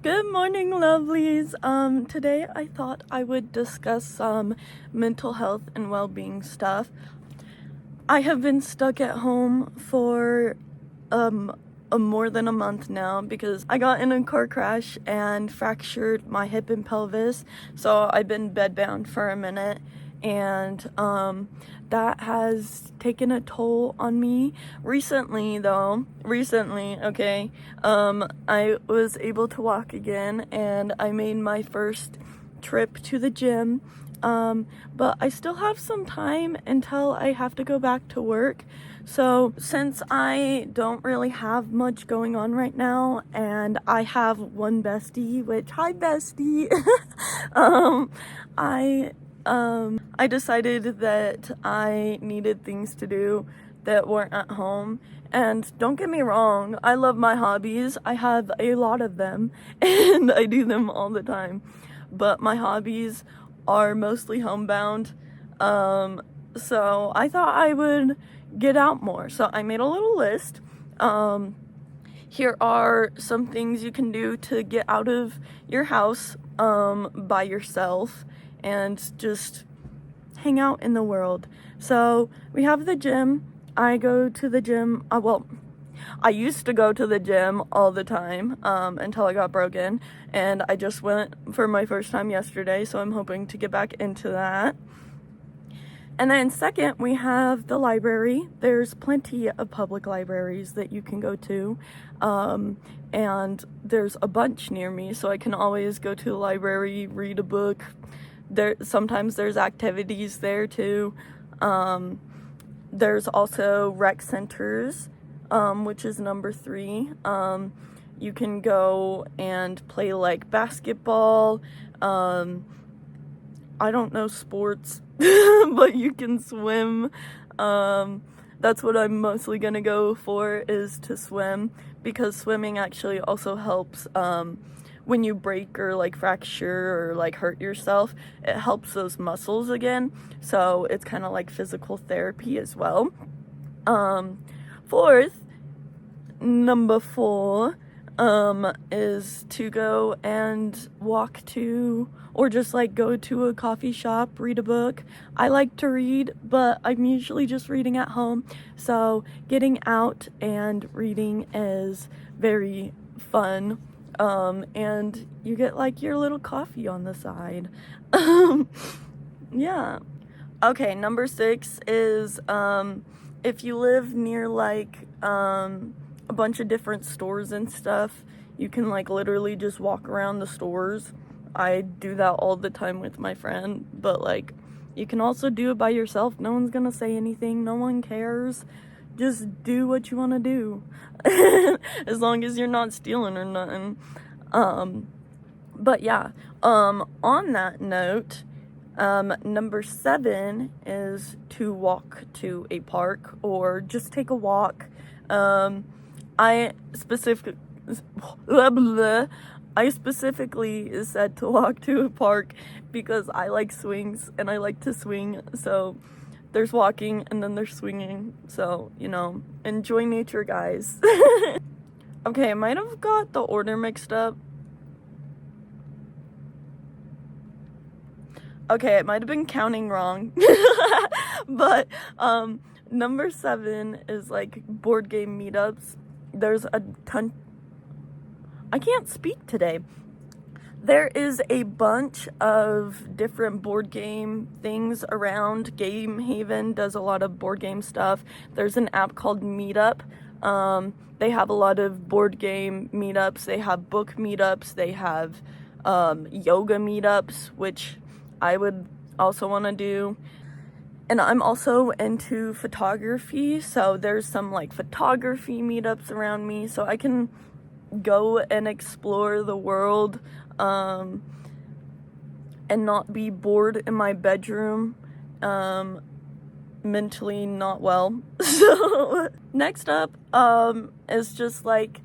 Good morning, lovelies. Today I thought I would discuss some mental health and well-being stuff. I have been stuck at home for more than a month now because I got in a car crash and fractured my hip and pelvis. So I've been bedbound for a minute, and that has taken a toll on me. Recently, okay, I was able to walk again, and I made my first trip to the gym. But I still have some time until I have to go back to work. So since I don't really have much going on right now, and I have one bestie, which, hi bestie, um, I I decided that I needed things to do that weren't at home. And don't get me wrong, I love my hobbies. I have a lot of them and I do them all the time. But my hobbies are mostly homebound. So I thought I would get out more. So I made a little list. Here are some things you can do to get out of your house by yourself and just hang out in the world. So we have the gym. I go to the gym. I used to go to the gym all the time until I got broken, and I just went for my first time yesterday, so I'm hoping to get back into that. And then second, we have the library. There's plenty of public libraries that you can go to, and there's a bunch near me, so I can always go to the library, read a book. Sometimes there's activities there too. There's also rec centers, which is number 3. You can go and play like basketball. I don't know sports, but you can swim. That's what I'm mostly gonna go for, is to swim, because swimming actually also helps when you break or like fracture or like hurt yourself. It helps those muscles again, so it's kind of like physical therapy as well. Number 4 is to go and walk to, or just like go to a coffee shop, read a book. I like to read, but I'm usually just reading at home, so getting out and reading is very fun. And you get like your little coffee on the side. Yeah. Okay, number 6 is if you live near like a bunch of different stores and stuff, you can like literally just walk around the stores. I do that all the time with my friend, but like you can also do it by yourself. No one's gonna say anything, no one cares. Just do what you want to do. As long as you're not stealing or nothing. But yeah, on that note, number 7 is to walk to a park or just take a walk. I specifically said to walk to a park because I like swings and I like to swing. So there's walking and then there's swinging. So, enjoy nature, guys. Okay, I might have got the order mixed up. Okay, it might have been counting wrong. But number 7 is like board game meetups. There's a ton. I can't speak today. There is a bunch of different board game things around. Game Haven does a lot of board game stuff. There's an app called Meetup. They have a lot of board game meetups. They have book meetups. They have yoga meetups, which I would also want to do. And I'm also into photography, so there's some like photography meetups around me, so I can go and explore the world and not be bored in my bedroom, mentally not well. So next up is just like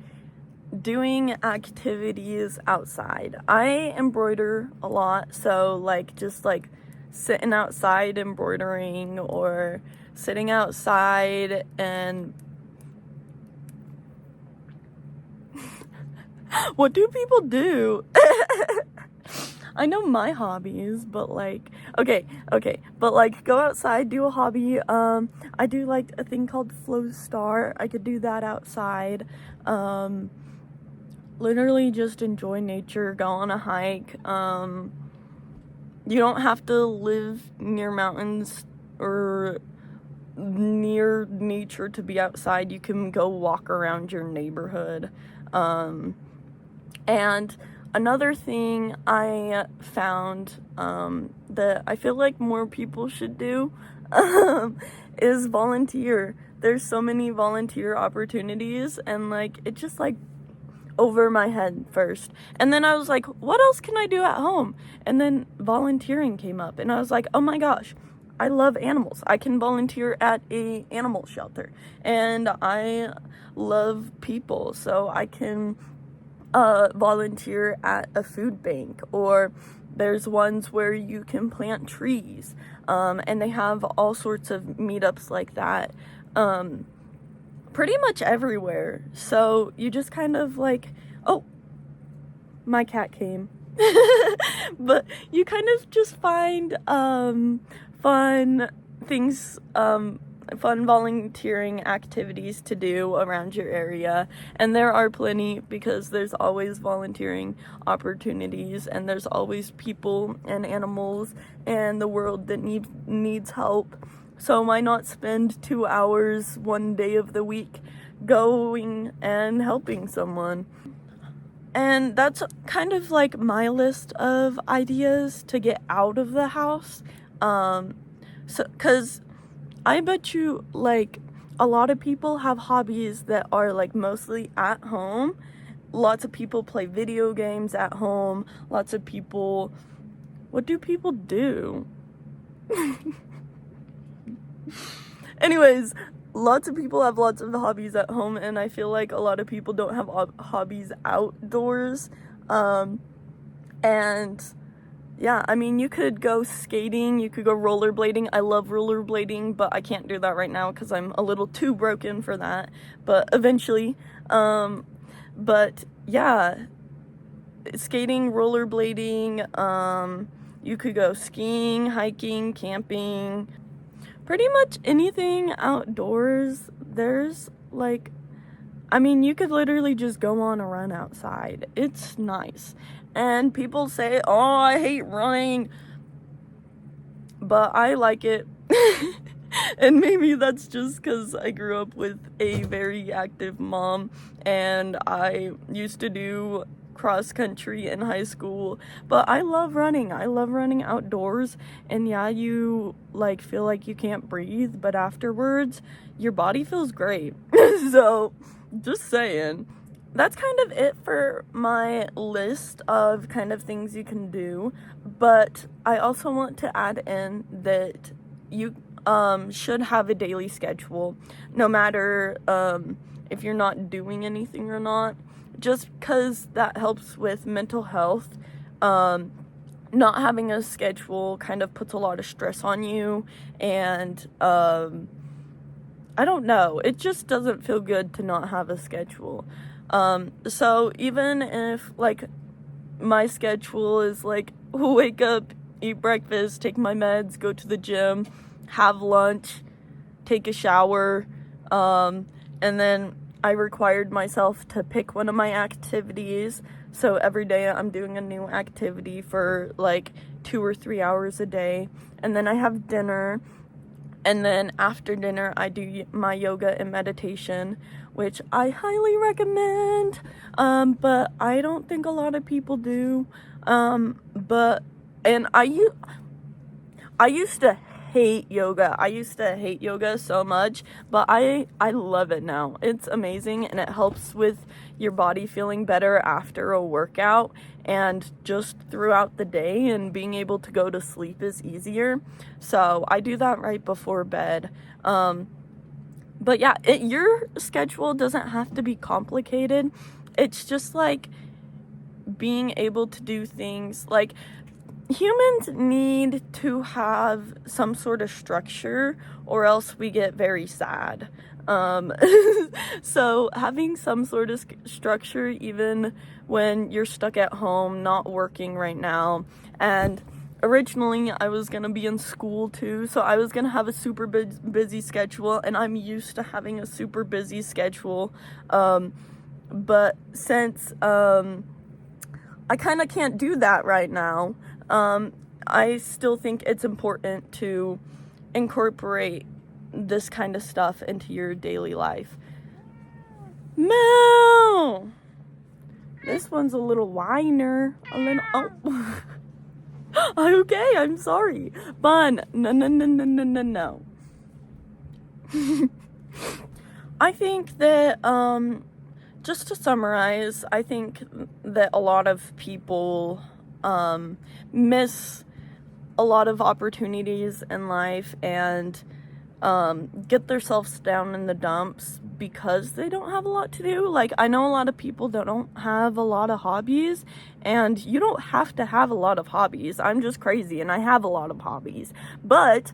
doing activities outside. I embroider a lot, so like just like sitting outside embroidering, or sitting outside and What do people do? I know my hobbies, but like, okay, but like go outside, do a hobby. I do like a thing called Flow Star. I could do that outside. Literally just enjoy nature, go on a hike. You don't have to live near mountains or near nature to be outside. You can go walk around your neighborhood. And another thing I found that I feel like more people should do is volunteer. There's so many volunteer opportunities, and like it just like over my head first. And then I was like, what else can I do at home? And then volunteering came up, and I was like, oh my gosh, I love animals. I can volunteer at a animal shelter, and I love people, so I can volunteer at a food bank, or there's ones where you can plant trees, and they have all sorts of meetups like that pretty much everywhere. So you just kind of like, oh, my cat came. But you kind of just find fun things, fun volunteering activities to do around your area, and there are plenty, because there's always volunteering opportunities, and there's always people and animals and the world that needs help. So why not spend 2 hours one day of the week going and helping someone? And that's kind of like my list of ideas to get out of the house. So, 'cause I bet you, like, a lot of people have hobbies that are, like, mostly at home. Lots of people play video games at home. Lots of people... What do people do? Anyways, lots of people have lots of hobbies at home, and I feel like a lot of people don't have hobbies outdoors. And... yeah, I mean, you could go skating, you could go rollerblading. I love rollerblading, but I can't do that right now because I'm a little too broken for that. But eventually, but yeah, skating, rollerblading, you could go skiing, hiking, camping, pretty much anything outdoors. There's like, I mean, you could literally just go on a run outside. It's nice. And people say, oh, I hate running, but I like it. And maybe that's just because I grew up with a very active mom, and I used to do cross country in high school. But I love running. I love running outdoors. And yeah, you like feel like you can't breathe, but afterwards your body feels great. So just saying. That's kind of it for my list of kind of things you can do, but I also want to add in that you should have a daily schedule, no matter if you're not doing anything or not, just because that helps with mental health. Not having a schedule kind of puts a lot of stress on you, and I don't know, it just doesn't feel good to not have a schedule. So even if, like, my schedule is, like, wake up, eat breakfast, take my meds, go to the gym, have lunch, take a shower, and then I required myself to pick one of my activities, so every day I'm doing a new activity for, like, 2 or 3 hours a day, and then I have dinner, and then after dinner I do my yoga and meditation, which I highly recommend, but I don't think a lot of people do, and I used to hate yoga. I used to hate yoga so much, but I love it now. It's amazing, and it helps with your body feeling better after a workout, and just throughout the day, and being able to go to sleep is easier. So I do that right before bed. But yeah, your schedule doesn't have to be complicated. It's just like being able to do things. Like, humans need to have some sort of structure, or else we get very sad. Um, so having some sort of structure, even when you're stuck at home, not working right now, and originally I was gonna be in school too, so I was gonna have a super busy schedule, and I'm used to having a super busy schedule. But since I kind of can't do that right now, I still think it's important to incorporate this kind of stuff into your daily life. Moo! This one's a little whiner. A little. Oh. Okay, I'm sorry. Bun. No, no, no, no, no, no, no. I think that, just to summarize, I think that a lot of people, miss a lot of opportunities in life and get themselves down in the dumps because they don't have a lot to do. Like, I know a lot of people that don't have a lot of hobbies, and you don't have to have a lot of hobbies. I'm just crazy and I have a lot of hobbies. But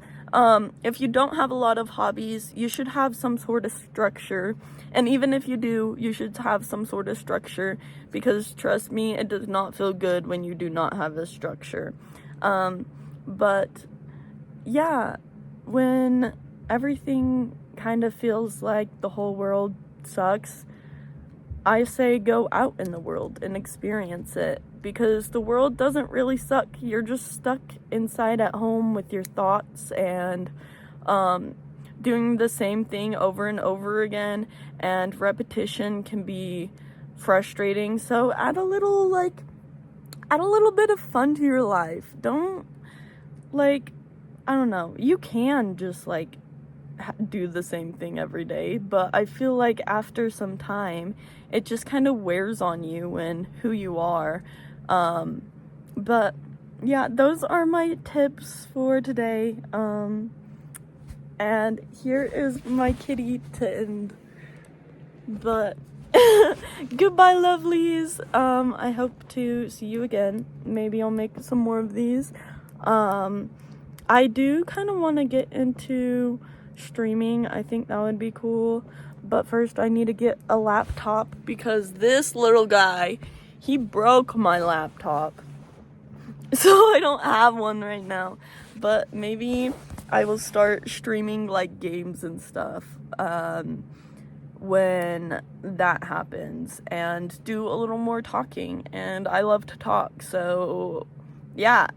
if you don't have a lot of hobbies, you should have some sort of structure. And even if you do, you should have some sort of structure, because trust me, it does not feel good when you do not have a structure. But yeah, when everything kind of feels like the whole world sucks, I say go out in the world and experience it, because the world doesn't really suck. You're just stuck inside at home with your thoughts and doing the same thing over and over again, and repetition can be frustrating. So add a little bit of fun to your life. Don't, I don't know, you can just do the same thing every day, but I feel like after some time it just kind of wears on you and who you are. But yeah, those are my tips for today. And here is my kitty to end. But goodbye, lovelies. I hope to see you again. Maybe I'll make some more of these. I do kind of want to get into streaming. I think that would be cool. But first I need to get a laptop, because this little guy, he broke my laptop. So I don't have one right now. But maybe I will start streaming games and stuff when that happens, and do a little more talking. And I love to talk, so yeah.